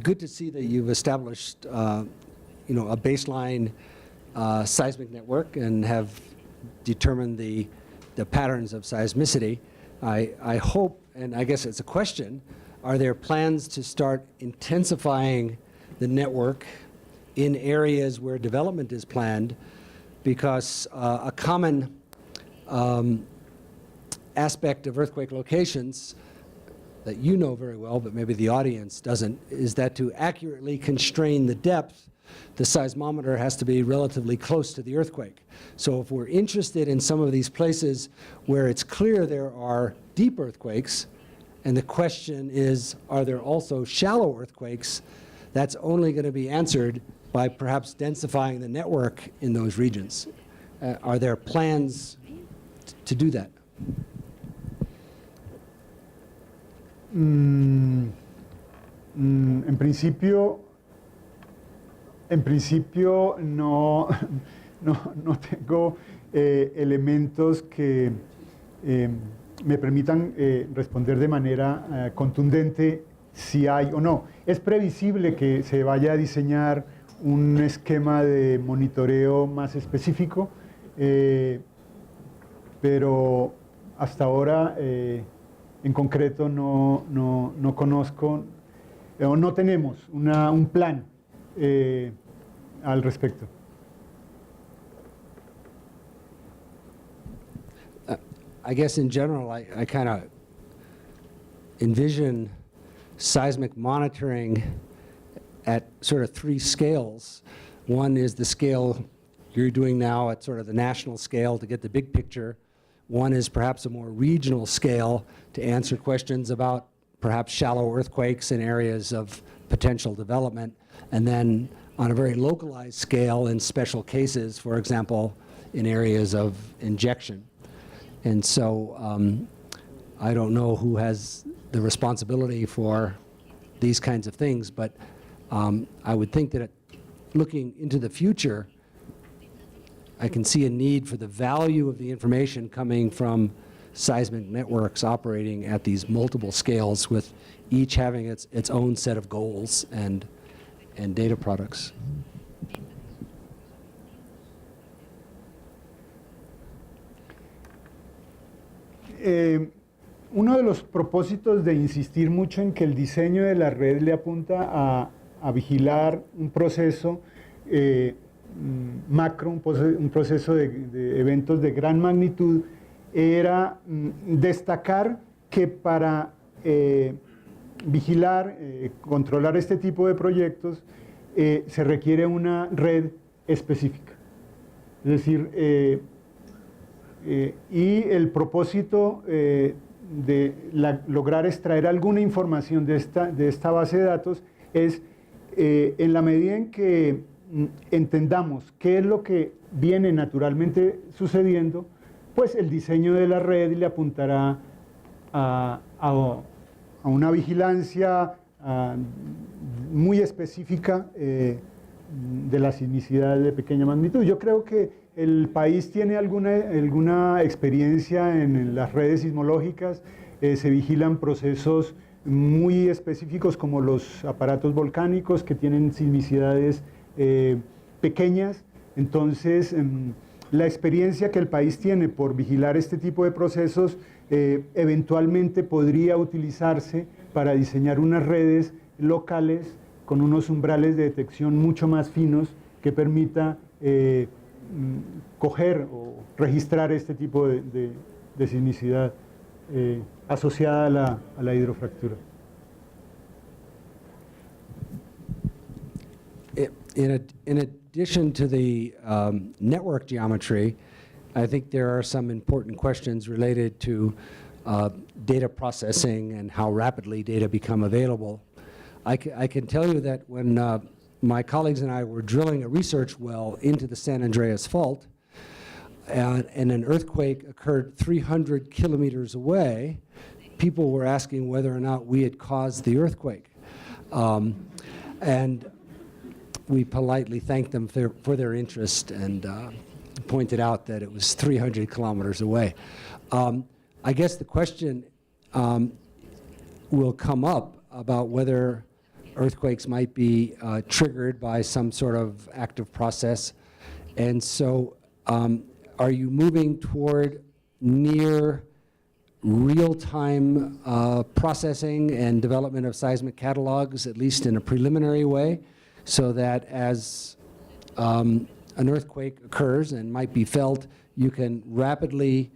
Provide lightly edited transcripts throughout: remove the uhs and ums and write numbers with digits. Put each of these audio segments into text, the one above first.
good to see that you've established, a baseline seismic network and have determined the patterns of seismicity. I hope, and I guess it's a question, are there plans to start intensifying the network in areas where development is planned? Because a common aspect of earthquake locations that you know very well, but maybe the audience doesn't, is that to accurately constrain the depth, the seismometer has to be relatively close to the earthquake. So if we're interested in some of these places where it's clear there are deep earthquakes, and the question is, are there also shallow earthquakes, that's only going to be answered by perhaps densifying the network in those regions. Are there plans to do that? En principio no tengo elementos que me permitan responder de manera contundente si hay o no. Es previsible que se vaya a diseñar un esquema de monitoreo más específico, pero hasta ahora en concreto no conozco o no tenemos un plan al respecto. I guess in general, I kind of envision seismic monitoring at sort of three scales. One is the scale you're doing now at sort of the national scale to get the big picture. One is perhaps a more regional scale to answer questions about perhaps shallow earthquakes in areas of potential development. And then on a very localized scale in special cases, for example, in areas of injection. And so I don't know who has the responsibility for these kinds of things, but I would think that looking into the future, I can see a need for the value of the information coming from seismic networks operating at these multiple scales, with each having its own set of goals and data products. Uno de los propósitos de insistir mucho en que el diseño de la red le apunta a vigilar un proceso macro, un proceso de eventos de gran magnitud, era destacar que para vigilar, controlar este tipo de proyectos, se requiere una red específica. Es decir, y el propósito de lograr extraer alguna información de esta base de datos es, en la medida en que entendamos qué es lo que viene naturalmente sucediendo, pues el diseño de la red le apuntará a una vigilancia muy específica de las sismicidades de pequeña magnitud. Yo creo que el país tiene alguna experiencia en las redes sismológicas. Se vigilan procesos muy específicos como los aparatos volcánicos que tienen sismicidades pequeñas. Entonces, la experiencia que el país tiene por vigilar este tipo de procesos eventualmente podría utilizarse para diseñar unas redes locales con unos umbrales de detección mucho más finos que permita coger o registrar este tipo de sismicidad asociada a la hidrofractura. In addition to the network geometry, I think there are some important questions related to data processing and how rapidly data become available. I can tell you that when my colleagues and I were drilling a research well into the San Andreas Fault, and an earthquake occurred 300 kilometers away, people were asking whether or not we had caused the earthquake. And we politely thanked them for their interest and pointed out that it was 300 kilometers away. I guess the question will come up about whether earthquakes might be triggered by some sort of active process. And so are you moving toward near real-time processing and development of seismic catalogs, at least in a preliminary way, so that as an earthquake occurs and might be felt, you can rapidly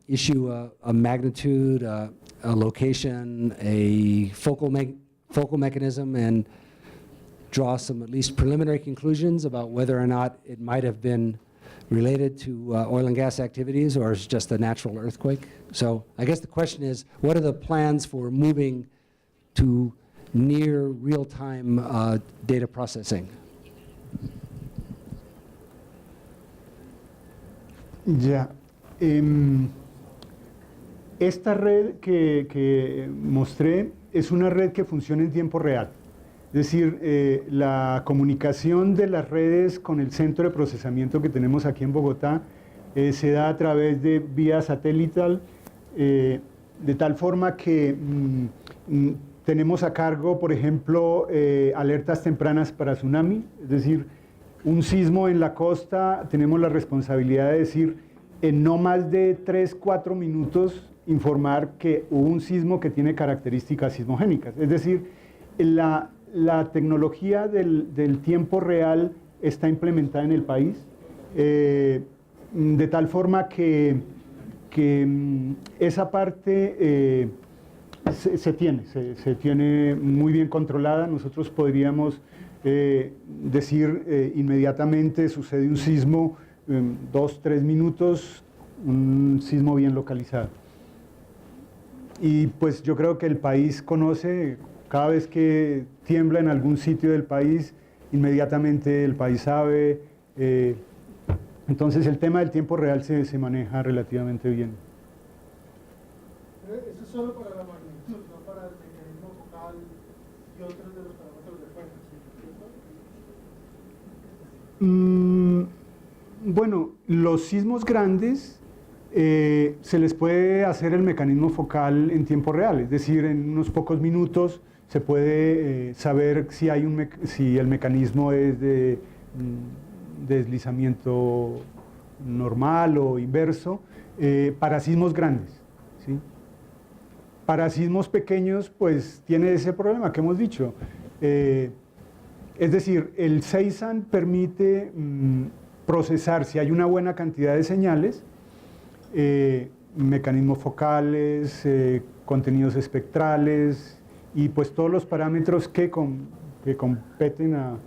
issue a magnitude, a location, a focal mechanism, and draw some at least preliminary conclusions about whether or not it might have been related to oil and gas activities or is just a natural earthquake? So I guess the question is, what are the plans for moving to near real-time data processing? Ya. Esta red que mostré es una red que funciona en tiempo real. Es decir, la comunicación de las redes con el centro de procesamiento que tenemos aquí en Bogotá se da a través de vía satelital, de tal forma que tenemos a cargo, por ejemplo, alertas tempranas para tsunami, es decir, un sismo en la costa, tenemos la responsabilidad de decir en no más de 3-4 minutos informar que hubo un sismo que tiene características sismogénicas. Es decir, la tecnología del tiempo real está implementada en el país, de tal forma que esa parte se tiene muy bien controlada. Nosotros podríamos decir inmediatamente sucede un sismo, 2-3 minutos, un sismo bien localizado. Y pues yo creo que el país conoce, cada vez que tiembla en algún sitio del país, inmediatamente el país sabe. Entonces el tema del tiempo real se maneja relativamente bien. Pero eso es solo para la magnitud, no para el mecanismo focal y otros de los parámetros de fuerza, ¿cierto? Bueno, los sismos grandes se les puede hacer el mecanismo focal en tiempo real, es decir, en unos pocos minutos se puede saber si el mecanismo es de deslizamiento normal o inverso, para sismos grandes, ¿sí? Para sismos pequeños, pues tiene ese problema que hemos dicho. Es decir, el SEISAN permite procesar, si hay una buena cantidad de señales, mecanismos focales, contenidos espectrales y pues todos los parámetros que competen a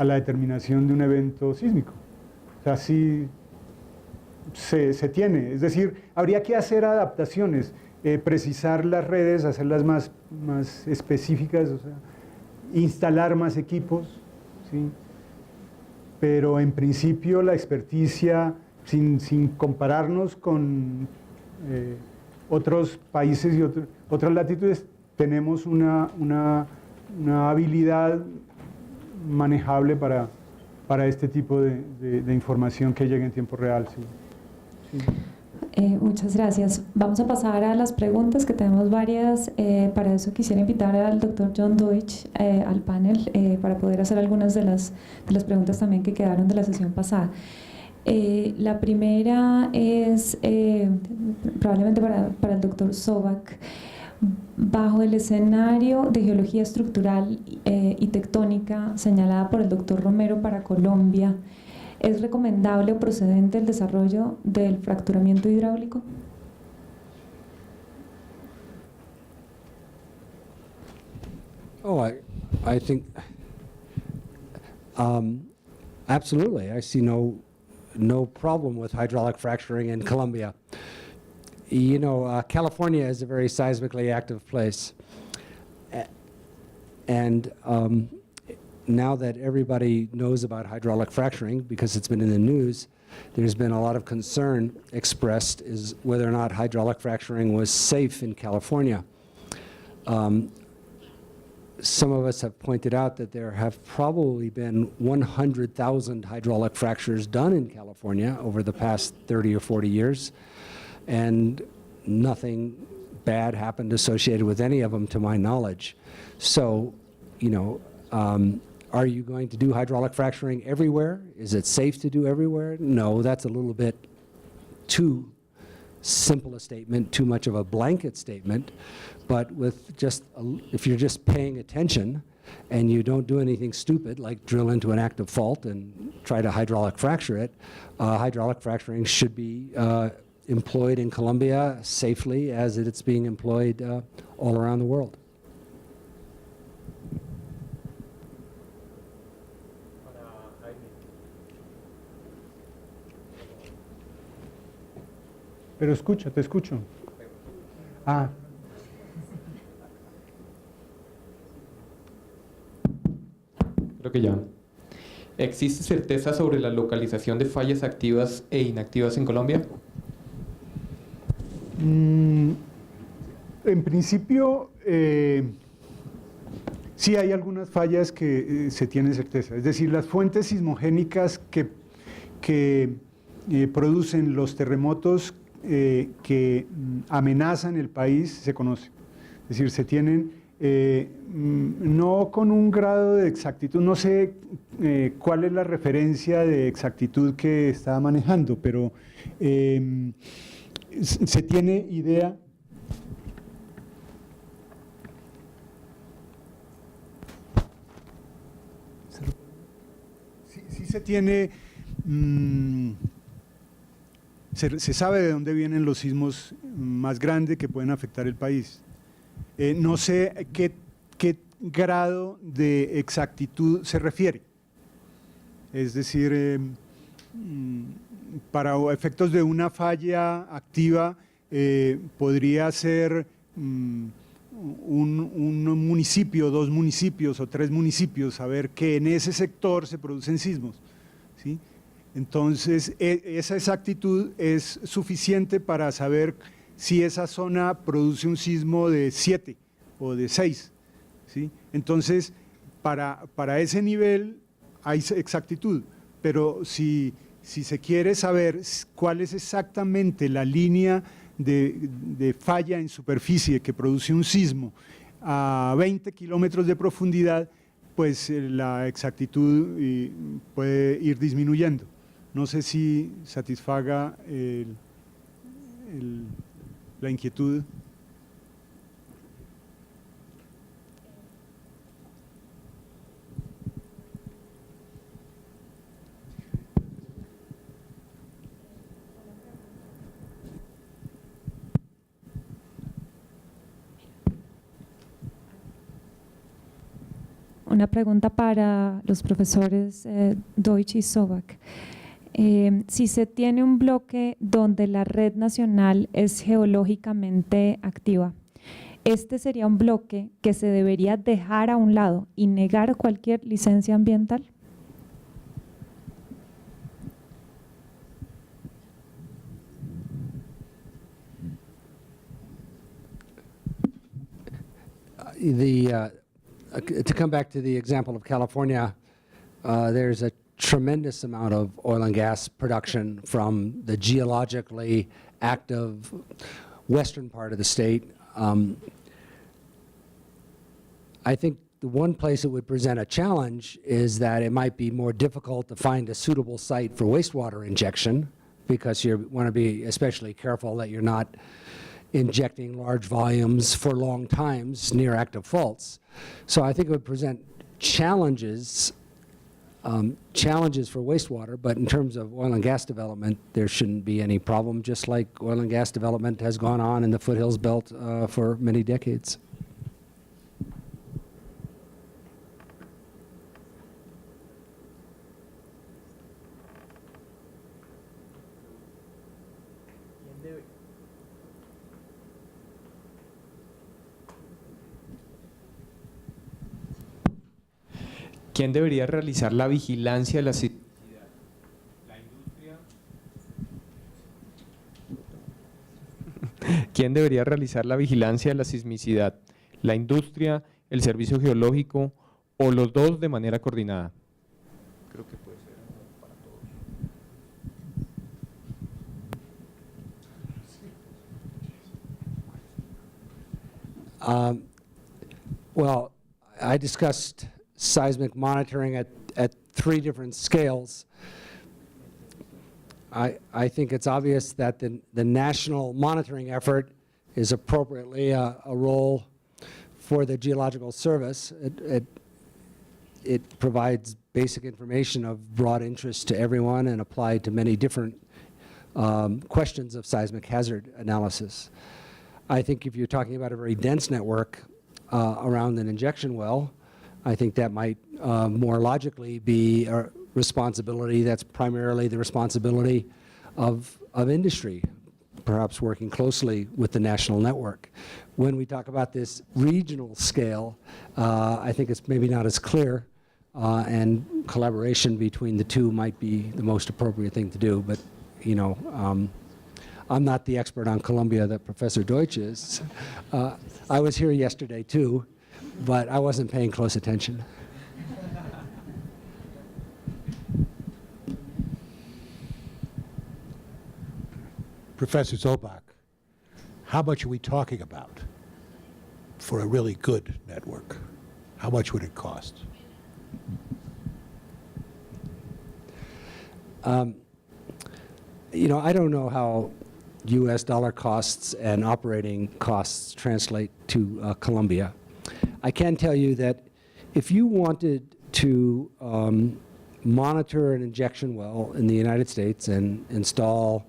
la determinación de un evento sísmico. O sea, sí se tiene. Es decir, habría que hacer adaptaciones, precisar las redes, hacerlas más específicas, o sea, instalar más equipos, ¿sí? Pero en principio la experticia, sin compararnos con otros países y otras latitudes, tenemos una habilidad manejable para este tipo de información que llegue en tiempo real. Sí. Sí. Muchas gracias. Vamos a pasar a las preguntas, que tenemos varias. Para eso quisiera invitar al doctor John Deutsch al panel para poder hacer algunas de las preguntas también que quedaron de la sesión pasada. La primera es probablemente para el doctor Sovak. Bajo el escenario de geología estructural y tectónica señalada por el doctor Romero para Colombia, ¿es recomendable o procedente el desarrollo del fracturamiento hidráulico? Oh, I think absolutely. I see no problem with hydraulic fracturing in Colombia. You know, California is a very seismically active place. And now that everybody knows about hydraulic fracturing, because it's been in the news, there's been a lot of concern expressed is whether or not hydraulic fracturing was safe in California. Some of us have pointed out that there have probably been 100,000 hydraulic fractures done in California over the past 30 or 40 years, and nothing bad happened associated with any of them to my knowledge. So you know, are you going to do hydraulic fracturing everywhere? Is it safe to do everywhere? No, that's a little bit too simple a statement, too much of a blanket statement. But with just, if you're just paying attention and you don't do anything stupid like drill into an active fault and try to hydraulic fracture it, hydraulic fracturing should be employed in Colombia safely as it's being employed all around the world. Pero escucha, te escucho. Ah, Creo que ya. ¿Existe certeza sobre la localización de fallas activas e inactivas en Colombia? en principio, sí hay algunas fallas que se tiene certeza. Es decir, las fuentes sismogénicas que producen los terremotos que amenazan el país se conocen. Es decir, se tienen, no con un grado de exactitud, no sé cuál es la referencia de exactitud que estaba manejando, pero se tiene idea. Sí se tiene, se sabe de dónde vienen los sismos más grandes que pueden afectar el país. No sé qué grado de exactitud se refiere. Es decir, para efectos de una falla activa podría ser un municipio, 2 municipios o 3 municipios, saber que en ese sector se producen sismos, ¿sí? Entonces, esa exactitud es suficiente para saber si esa zona produce un sismo de 7 o de 6, ¿sí? Entonces, para ese nivel hay exactitud, pero si se quiere saber cuál es exactamente la línea de falla en superficie que produce un sismo a 20 kilómetros de profundidad, pues la exactitud puede ir disminuyendo. No sé si satisfaga la inquietud. Una pregunta para los profesores Deutsch y Sobak. Si se tiene un bloque donde la red nacional es geológicamente activa, ¿este sería un bloque que se debería dejar a un lado y negar cualquier licencia ambiental? To come back to the example of California, there's a tremendous amount of oil and gas production from the geologically active western part of the state. I think the one place it would present a challenge is that it might be more difficult to find a suitable site for wastewater injection, because you want to be especially careful that you're not injecting large volumes for long times near active faults. So I think it would present challenges for wastewater, but in terms of oil and gas development, there shouldn't be any problem, just like oil and gas development has gone on in the foothills belt for many decades. ¿Quién debería realizar la vigilancia de la sismicidad? ¿La industria? ¿Quién debería realizar la vigilancia de la sismicidad? ¿La industria, el servicio geológico o los dos de manera coordinada? Creo que puede ser para todos. Well, I discussed seismic monitoring at 3 different scales. I think it's obvious that the national monitoring effort is appropriately a role for the Geological Service. It provides basic information of broad interest to everyone and applied to many different questions of seismic hazard analysis. I think if you're talking about a very dense network around an injection well, I think that might more logically be a responsibility that's primarily the responsibility of industry, perhaps working closely with the national network. When we talk about this regional scale, I think it's maybe not as clear, and collaboration between the two might be the most appropriate thing to do. But, you know, I'm not the expert on Colombia that Professor Deutsch is. I was here yesterday too, but I wasn't paying close attention. Professor Zobak, how much are we talking about for a really good network? How much would it cost? You know, I don't know how US dollar costs and operating costs translate to Colombia. I can tell you that if you wanted to monitor an injection well in the United States and install,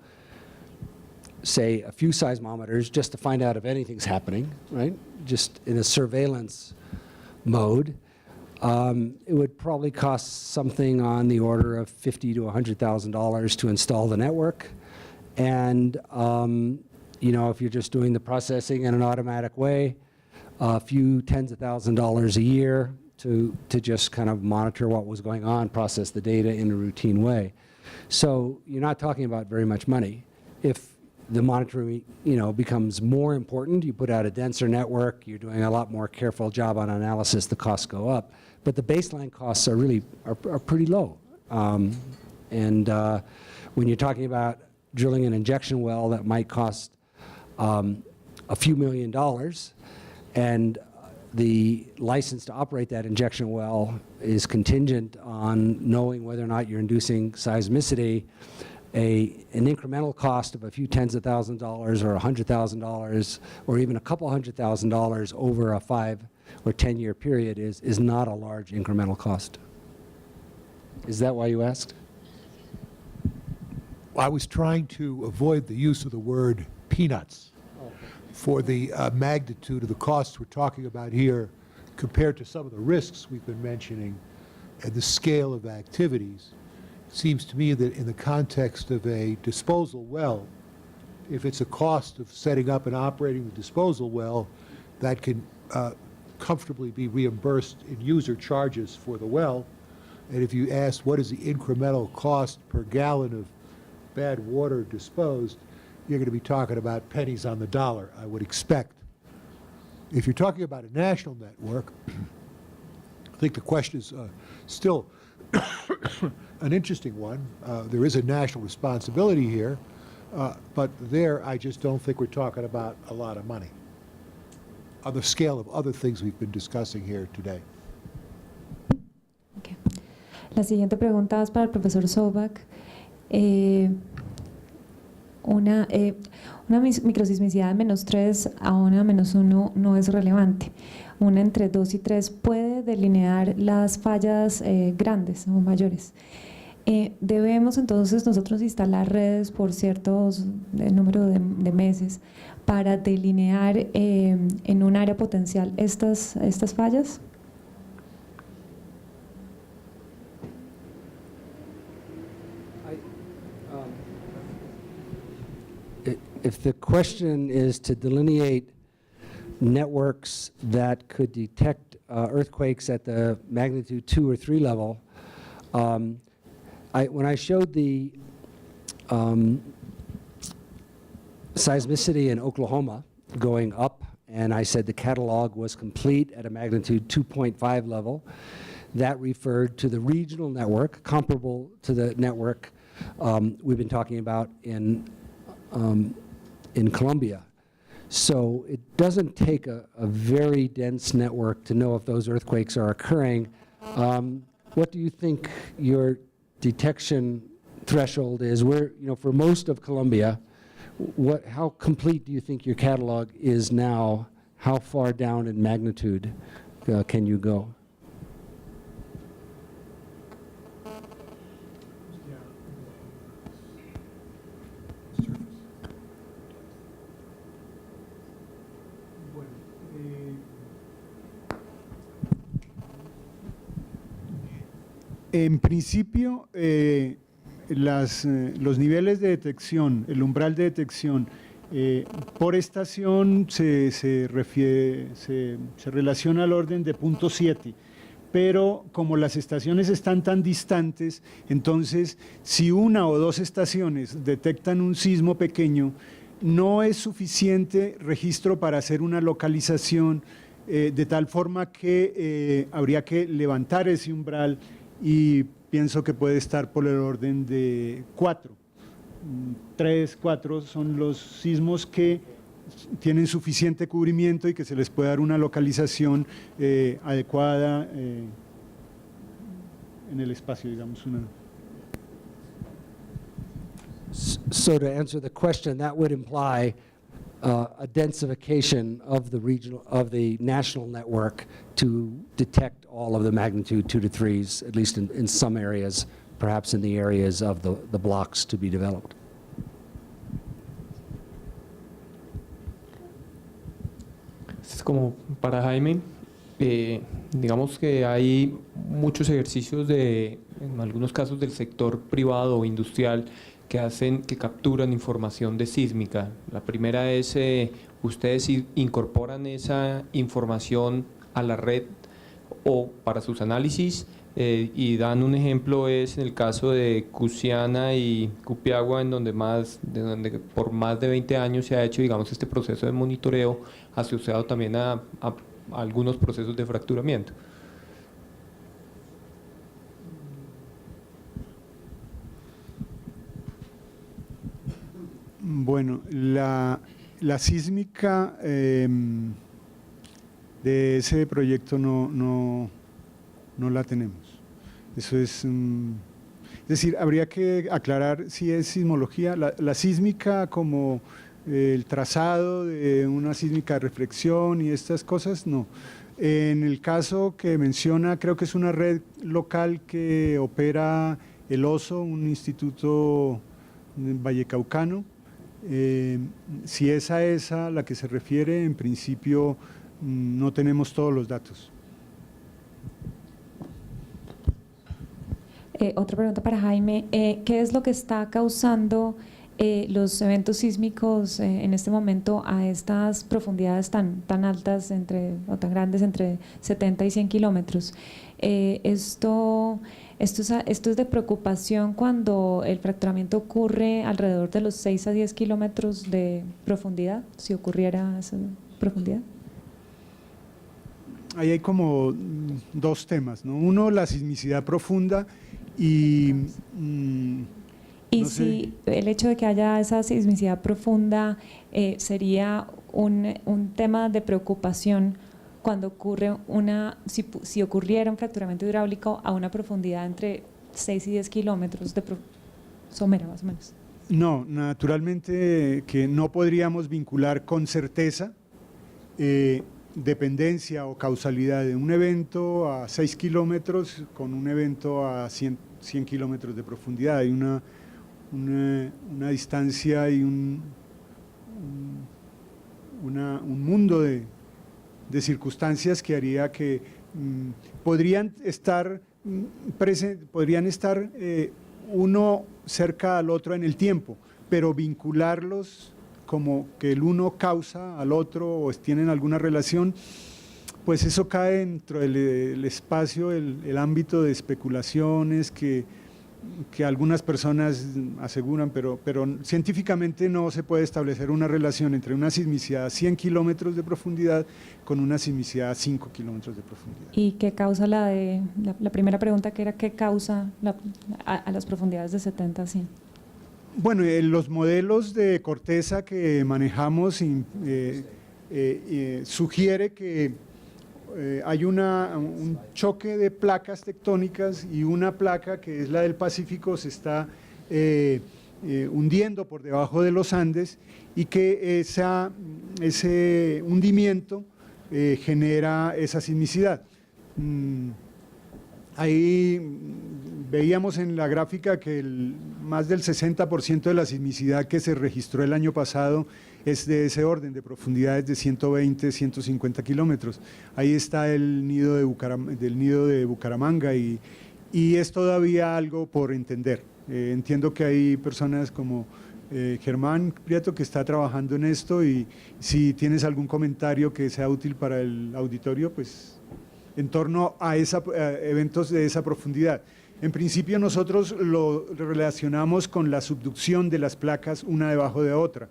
say, a few seismometers just to find out if anything's happening, right? Just in a surveillance mode, it would probably cost something on the order of $50,000 to $100,000 to install the network. And you know, if you're just doing the processing in an automatic way, a few tens of thousands of dollars a year to just kind of monitor what was going on, process the data in a routine way. So you're not talking about very much money. If the monitoring, you know, becomes more important, you put out a denser network, you're doing a lot more careful job on analysis, the costs go up. But the baseline costs are really are pretty low. And when you're talking about drilling an injection well that might cost a few $1 million, and the license to operate that injection well is contingent on knowing whether or not you're inducing seismicity, an incremental cost of a few tens of thousands of dollars or $100,000 or even a couple $100,000 over a 5 or 10 year period is not a large incremental cost. Is that why you asked? I was trying to avoid the use of the word peanuts for the magnitude of the costs we're talking about here compared to some of the risks we've been mentioning and the scale of activities. It seems to me that in the context of a disposal well, if it's a cost of setting up and operating the disposal well, that can comfortably be reimbursed in user charges for the well. And if you ask what is the incremental cost per gallon of bad water disposed, you're going to be talking about pennies on the dollar, I would expect. If you're talking about a national network, I think the question is still an interesting one. There is a national responsibility here, but there I just don't think we're talking about a lot of money on the scale of other things we've been discussing here today. Okay. La siguiente pregunta es para el profesor Zobak. Una microsismicidad de -3 a una -1 no es relevante. Una entre 2 y 3 puede delinear las fallas grandes o mayores. Debemos entonces nosotros instalar redes por ciertos número de meses para delinear en un área potencial estas fallas. If the question is to delineate networks that could detect earthquakes at the magnitude 2 or 3 level, when I showed the seismicity in Oklahoma going up, and I said the catalog was complete at a magnitude 2.5 level, that referred to the regional network, comparable to the network we've been talking about in Colombia. So it doesn't take a very dense network to know if those earthquakes are occurring. What do you think your detection threshold is? Where, for most of Colombia, how complete do you think your catalog is now? How far down in magnitude can you go? En principio, los niveles de detección, el umbral de detección por estación se relaciona al orden de 0.7, pero como las estaciones están tan distantes, entonces si una o dos estaciones detectan un sismo pequeño, no es suficiente registro para hacer una localización de tal forma que habría que levantar ese umbral, y pienso que puede estar por el orden de 4. 3, 4 son los sismos que tienen suficiente cubrimiento y que se les puede dar una localización adecuada en el espacio, digamos. So to answer the question, that would imply a densification of the national network to detect all of the magnitude 2 to 3s, at least in some areas, perhaps in the areas of the blocks to be developed. Es como para Jaime, digamos que hay muchos ejercicios en algunos casos del sector privado o industrial que capturan información de sísmica. La primera es, ustedes incorporan esa información a la red o para sus análisis, y dan un ejemplo, es en el caso de Cusiana y Cupiagua, en donde por más de 20 años se ha hecho, digamos, este proceso de monitoreo asociado también a algunos procesos de fracturamiento. Bueno, la sísmica de ese proyecto no la tenemos. Eso es decir, habría que aclarar si es sismología. La sísmica como el trazado de una sísmica de reflexión y estas cosas, no. En el caso que menciona, creo que es una red local que opera el OSO, un instituto vallecaucano. Si es a esa la que se refiere, en principio no tenemos todos los datos. Otra pregunta para Jaime. ¿Qué es lo que está causando los eventos sísmicos en este momento a estas profundidades tan altas o tan grandes, entre 70 y 100 kilómetros? Esto es de preocupación cuando el fracturamiento ocurre alrededor de los 6 a 10 kilómetros de profundidad, si ocurriera esa profundidad. Ahí hay como dos temas, ¿no? Uno, la sismicidad profunda y Y no si el hecho de que haya esa sismicidad profunda sería un tema de preocupación cuando ocurre si ocurriera un fracturamiento hidráulico a una profundidad entre 6 y 10 kilómetros de somera, más o menos. No, naturalmente que no podríamos vincular con certeza dependencia o causalidad de un evento a 6 kilómetros con un evento a 100 kilómetros de profundidad. Hay una distancia y un mundo de circunstancias que haría que podrían estar uno cerca al otro en el tiempo, pero vincularlos como que el uno causa al otro o tienen alguna relación, pues eso cae dentro del espacio, el ámbito de especulaciones que algunas personas aseguran, pero científicamente no se puede establecer una relación entre una sismicidad a 100 kilómetros de profundidad con una sismicidad a 5 kilómetros de profundidad. ¿Y qué causa la primera pregunta, que era qué causa a las profundidades de 70 a 100? Bueno, los modelos de corteza que manejamos sugiere que hay un choque de placas tectónicas y una placa que es la del Pacífico se está hundiendo por debajo de los Andes y que ese hundimiento genera esa sismicidad. Ahí veíamos en la gráfica que más del 60% de la sismicidad que se registró el año pasado es de ese orden, de profundidades de 120, 150 kilómetros. Ahí está el nido de Bucaramanga y es todavía algo por entender. Entiendo que hay personas como Germán Prieto que está trabajando en esto y si tienes algún comentario que sea útil para el auditorio, pues en torno a eventos de esa profundidad. En principio nosotros lo relacionamos con la subducción de las placas una debajo de otra,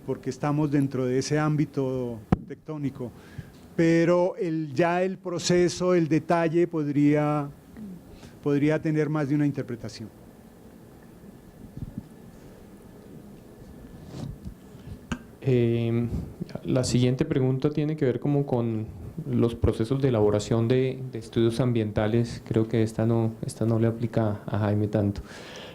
porque estamos dentro de ese ámbito tectónico, pero ya el proceso, el detalle podría tener más de una interpretación. La siguiente pregunta tiene que ver como con los procesos de elaboración de estudios ambientales. Creo que esta no le aplica a Jaime tanto,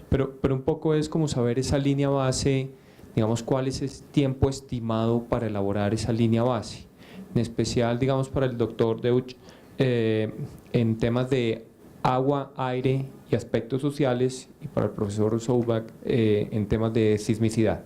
pero un poco es como saber esa línea base, digamos, cuál es el tiempo estimado para elaborar esa línea base, en especial, digamos, para el doctor Deutsch, en temas de agua, aire y aspectos sociales, y para el profesor Soubach en temas de sismicidad.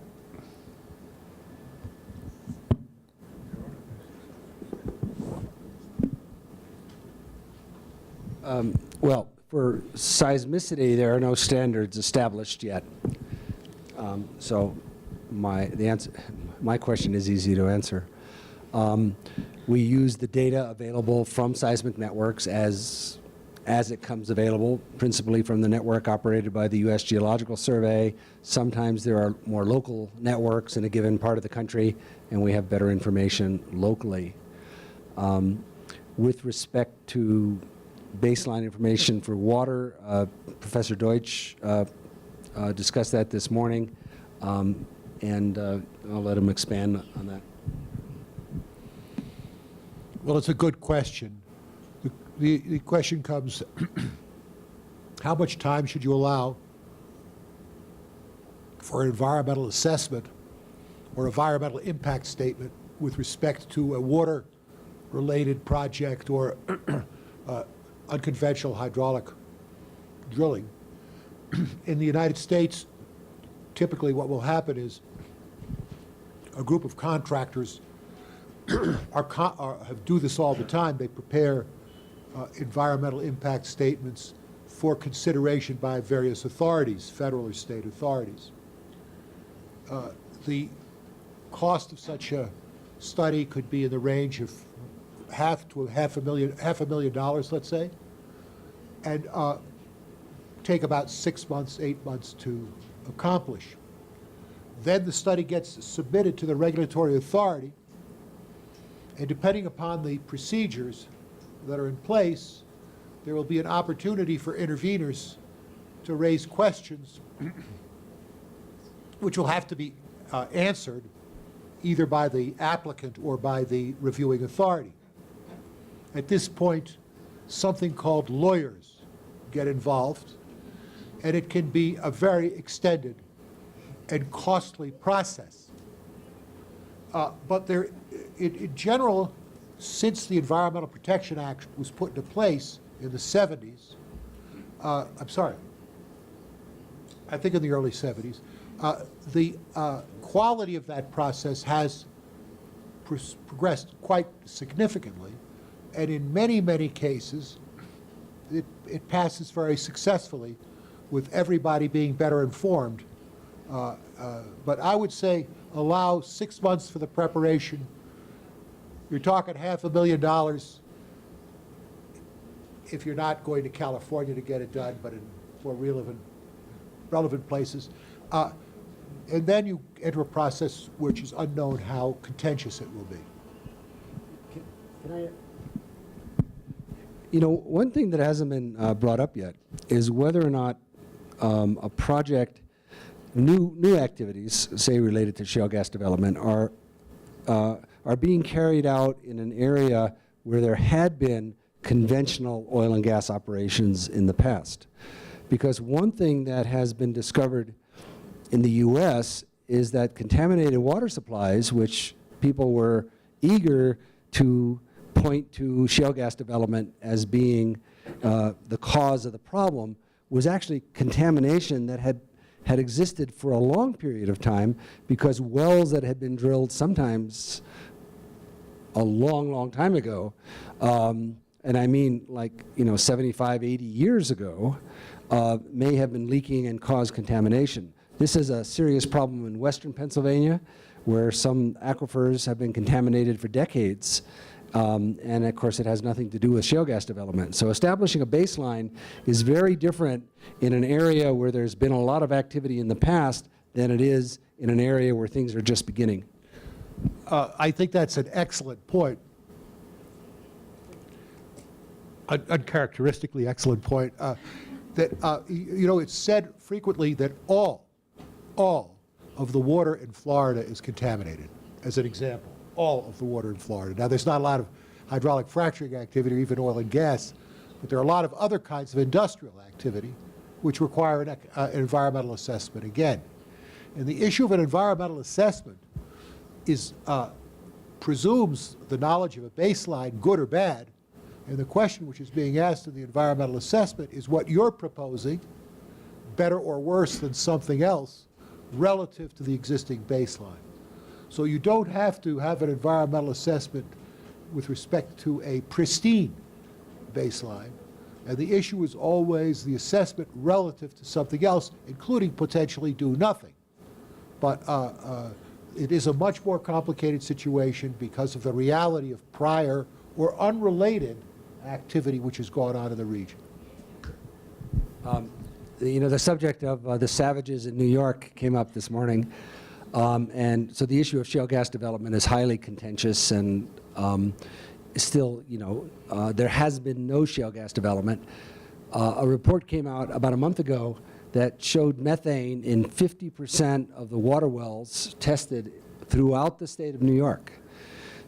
Well, for seismicity, there are no standards established yet. So my question is easy to answer. We use the data available from seismic networks as it comes available, principally from the network operated by the U.S. Geological Survey. Sometimes there are more local networks in a given part of the country, and we have better information locally. With respect to baseline information for water, Professor Deutsch discussed that this morning, and I'll let him expand on that. Well, it's a good question. The question comes, how much time should you allow for an environmental assessment or environmental impact statement with respect to a water-related project or unconventional hydraulic drilling? In the United States, typically what will happen is a group of contractors do this all the time. They prepare environmental impact statements for consideration by various authorities, federal or state authorities. The cost of such a study could be in the range of half a million dollars, let's say, and take about 6 months, 8 months to accomplish. Then the study gets submitted to the regulatory authority, and depending upon the procedures that are in place, there will be an opportunity for interveners to raise questions which will have to be answered either by the applicant or by the reviewing authority. At this point, something called lawyers get involved, and it can be a very extended and costly process. But in general, since the Environmental Protection Act was put into place in the 70s, I think in the early 70s, the quality of that process has progressed quite significantly, and in many, many cases, it passes very successfully with everybody being better informed. But I would say allow 6 months for the preparation. You're talking $500,000 if you're not going to California to get it done, but in more relevant places. And then you enter a process which is unknown how contentious it will be. Can I? You know, one thing that hasn't been brought up yet is whether or not a project new activities, say related to shale gas development, are being carried out in an area where there had been conventional oil and gas operations in the past. Because one thing that has been discovered in the US is that contaminated water supplies, which people were eager to point to shale gas development as being the cause of the problem, was actually contamination that had existed for a long period of time, because wells that had been drilled sometimes a long time ago, and I mean like 75, 80 years ago, may have been leaking and caused contamination. This is a serious problem in western Pennsylvania, where some aquifers have been contaminated for decades. And of course, it has nothing to do with shale gas development. So establishing a baseline is very different in an area where there's been a lot of activity in the past than it is in an area where things are just beginning. I think that's an excellent point. Uncharacteristically excellent point. It's said frequently that all of the water in Florida is contaminated, as an example. All of the water in Florida. Now, there's not a lot of hydraulic fracturing activity or even oil and gas, but there are a lot of other kinds of industrial activity which require an environmental assessment again. And the issue of an environmental assessment presumes the knowledge of a baseline, good or bad, and the question which is being asked in the environmental assessment is what you're proposing, better or worse than something else, relative to the existing baseline. So you don't have to have an environmental assessment with respect to a pristine baseline. And the issue is always the assessment relative to something else, including potentially do nothing. But it is a much more complicated situation because of the reality of prior or unrelated activity which has gone on in the region. The subject of the Savages in New York came up this morning. And so the issue of shale gas development is highly contentious, and still, there has been no shale gas development. A report came out about a month ago that showed methane in 50% of the water wells tested throughout the state of New York.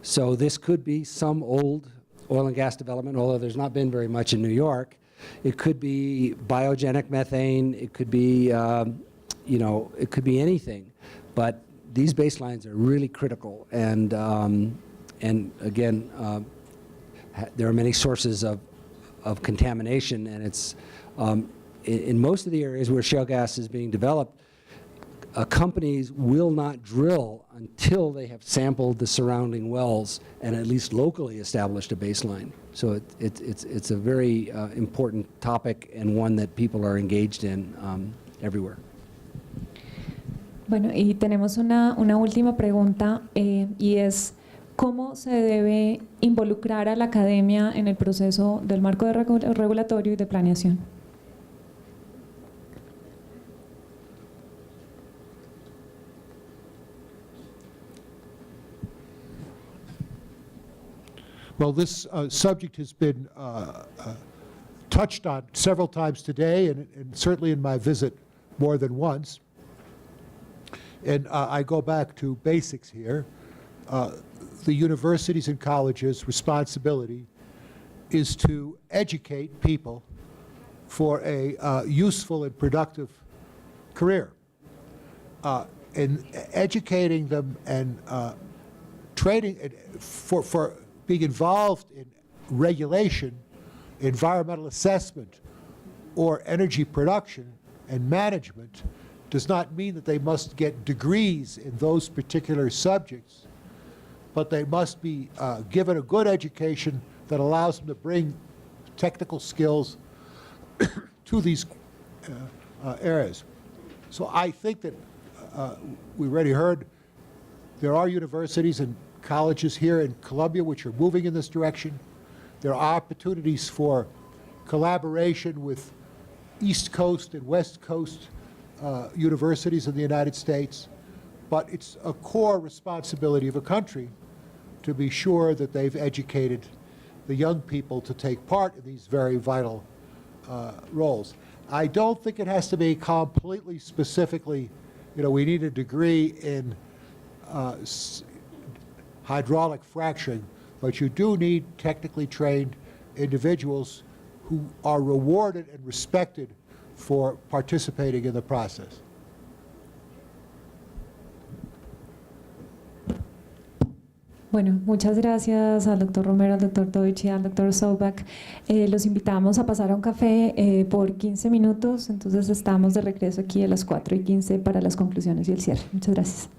So this could be some old oil and gas development, although there's not been very much in New York. It could be biogenic methane. It could be, it could be anything. But these baselines are really critical, and again, there are many sources of contamination, and it's in most of the areas where shale gas is being developed, companies will not drill until they have sampled the surrounding wells and at least locally established a baseline. So it's a very important topic, and one that people are engaged in everywhere. Bueno, y tenemos una última pregunta, y es ¿cómo se debe involucrar a la academia en el proceso del marco de regulatorio y de planeación? Well, this subject has been touched on several times today, and certainly in my visit more than once. And I go back to basics here. The universities and colleges' responsibility is to educate people for a useful and productive career. And educating them and training for being involved in regulation, environmental assessment, or energy production and management does not mean that they must get degrees in those particular subjects, but they must be given a good education that allows them to bring technical skills to these areas. So I think that we already heard there are universities and colleges here in Columbia which are moving in this direction. There are opportunities for collaboration with East Coast and West Coast universities in the United States, but it's a core responsibility of a country to be sure that they've educated the young people to take part in these very vital roles. I don't think it has to be completely specifically You know, we need a degree in hydraulic fracturing, but you do need technically trained individuals who are rewarded and respected for participating in the process. Bueno, muchas gracias al doctor Romero, al doctor Deutsch y al doctor Sobak. Los invitamos a pasar a un café por 15 minutos, entonces estamos de regreso aquí a las 4:15 para las conclusiones y el cierre. Muchas gracias.